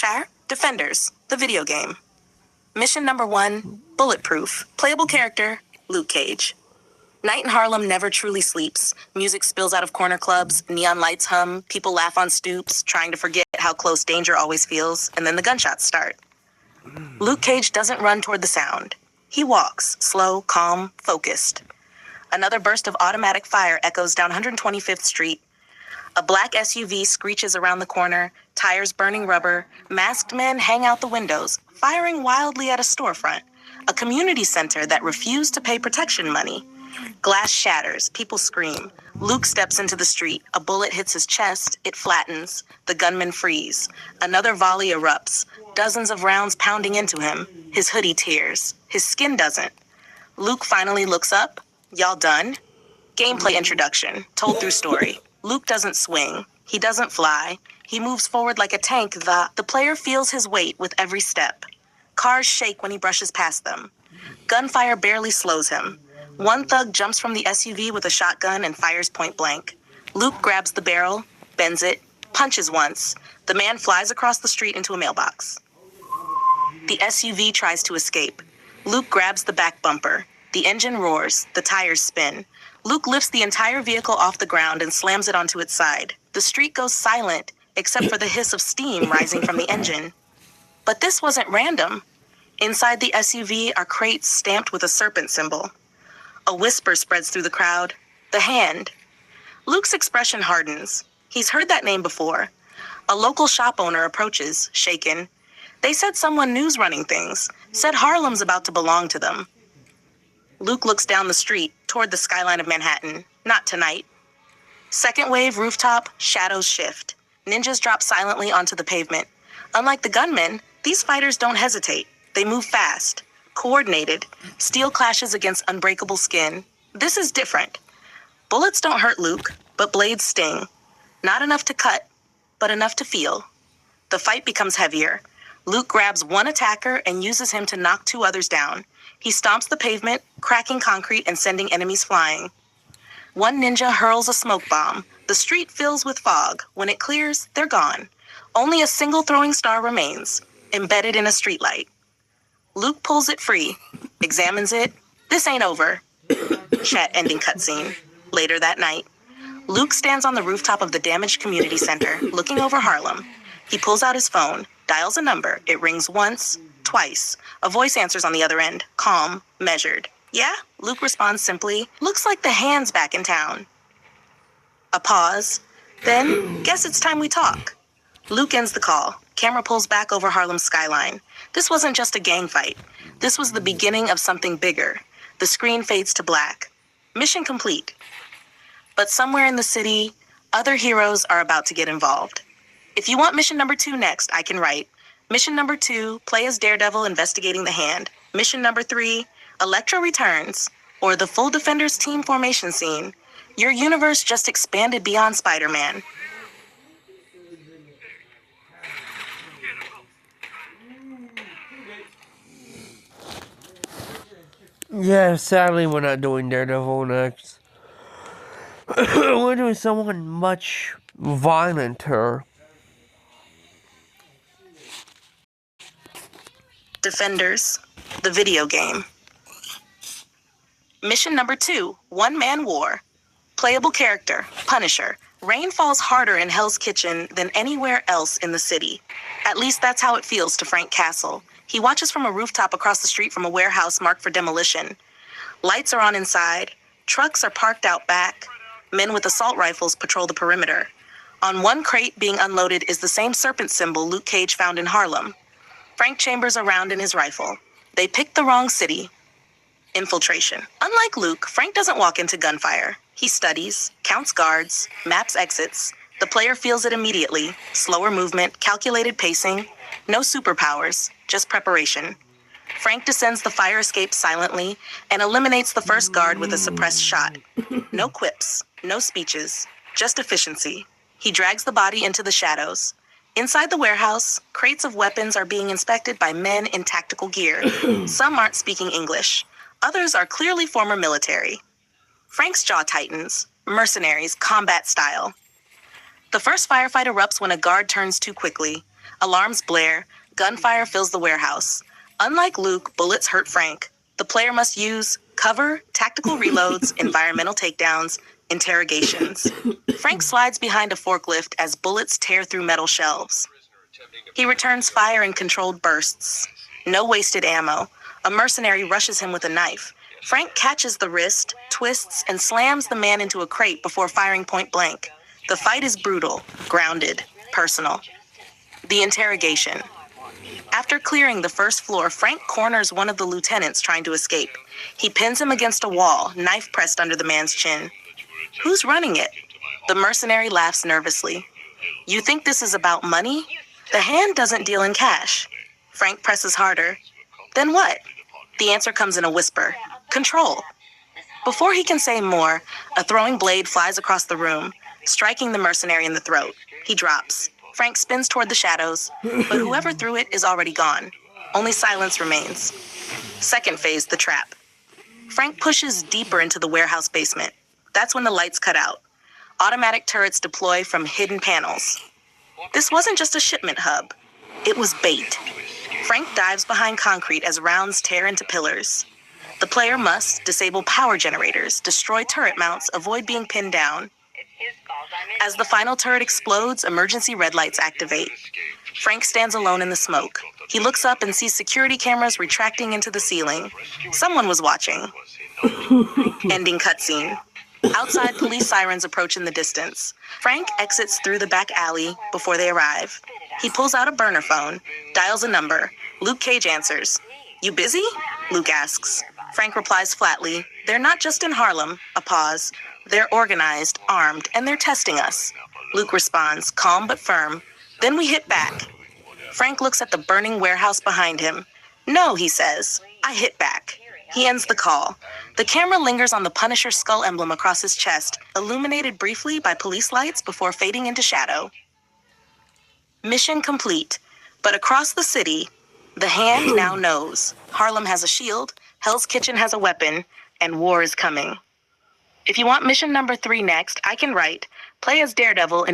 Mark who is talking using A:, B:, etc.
A: Share, Defenders, the video game. Mission number 1, Bulletproof. Playable character, Luke Cage. Night in Harlem never truly sleeps. Music spills out of corner clubs, neon lights hum, people laugh on stoops, trying to forget how close danger always feels, and then the gunshots start. Luke Cage doesn't run toward the sound. He walks, slow, calm, focused. Another burst of automatic fire echoes down 125th Street. A black SUV screeches around the corner, tires burning rubber, masked men hang out the windows, firing wildly at a storefront, a community center that refused to pay protection money. Glass shatters, people scream. Luke steps into the street. A bullet hits his chest, it flattens. The gunmen freeze. Another volley erupts, dozens of rounds pounding into him. His hoodie tears. His skin doesn't. Luke finally looks up. Y'all done? Gameplay introduction, told through story. Luke doesn't swing. He doesn't fly. He moves forward like a tank. The player feels his weight with every step. Cars shake when he brushes past them. Gunfire barely slows him. One thug jumps from the SUV with a shotgun and fires point blank. Luke grabs the barrel, bends it, punches once. The man flies across the street into a mailbox. The SUV tries to escape. Luke grabs the back bumper. The engine roars, the tires spin. Luke lifts the entire vehicle off the ground and slams it onto its side. The street goes silent, except for the hiss of steam rising from the engine. But this wasn't random. Inside the SUV are crates stamped with a serpent symbol. A whisper spreads through the crowd. The Hand. Luke's expression hardens. He's heard that name before. A local shop owner approaches, shaken. They said someone new's running things, said Harlem's about to belong to them. Luke looks down the street, toward the skyline of Manhattan. Not tonight. Second wave rooftop, shadows shift. Ninjas drop silently onto the pavement. Unlike the gunmen, these fighters don't hesitate. They move fast, coordinated. Steel clashes against unbreakable skin. This is different. Bullets don't hurt Luke, but blades sting. Not enough to cut, but enough to feel. The fight becomes heavier. Luke grabs one attacker and uses him to knock 2 others down. He stomps the pavement, cracking concrete and sending enemies flying. One ninja hurls a smoke bomb. The street fills with fog. When it clears, they're gone. Only a single throwing star remains, embedded in a streetlight. Luke pulls it free, examines it. This ain't over. Chat ending cutscene. Later that night, Luke stands on the rooftop of the damaged community center, looking over Harlem. He pulls out his phone, dials a number. It rings once, twice. A voice answers on the other end, calm, measured. Yeah? Luke responds simply, looks like the Hand's back in town. A pause. Then, guess it's time we talk. Luke ends the call. Camera pulls back over Harlem's skyline. This wasn't just a gang fight. This was the beginning of something bigger. The screen fades to black. Mission complete. But somewhere in the city, other heroes are about to get involved. If you want mission number 2 next, I can write. Mission number 2, play as Daredevil investigating the Hand. Mission number 3, Electro returns, or the full Defenders team formation scene. Your universe just expanded beyond Spider-Man.
B: Yeah, sadly we're not doing Daredevil next. We're doing someone much violenter.
A: Defenders, the video game. Mission number 2, one-man war. Playable character, Punisher. Rain falls harder in Hell's Kitchen than anywhere else in the city. At least that's how it feels to Frank Castle. He watches from a rooftop across the street from a warehouse marked for demolition. Lights are on inside. Trucks are parked out back. Men with assault rifles patrol the perimeter. On one crate being unloaded is the same serpent symbol Luke Cage found in Harlem. Frank chambers around in his rifle. They picked the wrong city. Infiltration. Unlike Luke, Frank doesn't walk into gunfire. He studies, counts guards, maps exits. The player feels it immediately. Slower movement, calculated pacing. No superpowers, just preparation. Frank descends the fire escape silently and eliminates the first guard with a suppressed shot. No quips, no speeches, just efficiency. He drags the body into the shadows. Inside the warehouse, crates of weapons are being inspected by men in tactical gear. Some aren't speaking English. Others are clearly former military. Frank's jaw tightens. Mercenaries, combat style. The first firefight erupts when a guard turns too quickly. Alarms blare. Gunfire fills the warehouse. Unlike Luke, bullets hurt Frank. The player must use cover, tactical reloads, environmental takedowns, interrogations. Frank slides behind a forklift as bullets tear through metal shelves. He returns fire in controlled bursts. No wasted ammo. A mercenary rushes him with a knife. Frank catches the wrist, twists, and slams the man into a crate before firing point blank. The fight is brutal, grounded, personal. The interrogation. After clearing the first floor, Frank corners one of the lieutenants trying to escape. He pins him against a wall, knife pressed under the man's chin. Who's running it? The mercenary laughs nervously. You think this is about money? The hand doesn't deal in cash. Frank presses harder. Then what? The answer comes in a whisper. Control. Before he can say more, a throwing blade flies across the room, striking the mercenary in the throat. He drops. Frank spins toward the shadows, but whoever threw it is already gone. Only silence remains. Second phase, the trap. Frank pushes deeper into the warehouse basement. That's when the lights cut out. Automatic turrets deploy from hidden panels. This wasn't just a shipment hub. It was bait. Frank dives behind concrete as rounds tear into pillars. The player must disable power generators, destroy turret mounts, avoid being pinned down. As the final turret explodes, emergency red lights activate. Frank stands alone in the smoke. He looks up and sees security cameras retracting into the ceiling. Someone was watching. Ending cutscene. Outside, police sirens approach in the distance. Frank exits through the back alley before they arrive. He pulls out a burner phone, dials a number. Luke Cage answers. You busy? Luke asks. Frank replies flatly, they're not just in Harlem. A pause. They're organized, armed, and they're testing us. Luke responds, calm but firm. Then we hit back. Frank looks at the burning warehouse behind him. No, he says. I hit back. He ends the call. The camera lingers on the Punisher skull emblem across his chest, illuminated briefly by police lights before fading into shadow. Mission complete. But across the city, the hand now knows. Harlem has a shield, Hell's Kitchen has a weapon, and war is coming. If you want mission number 3 next, I can write. Play as Daredevil,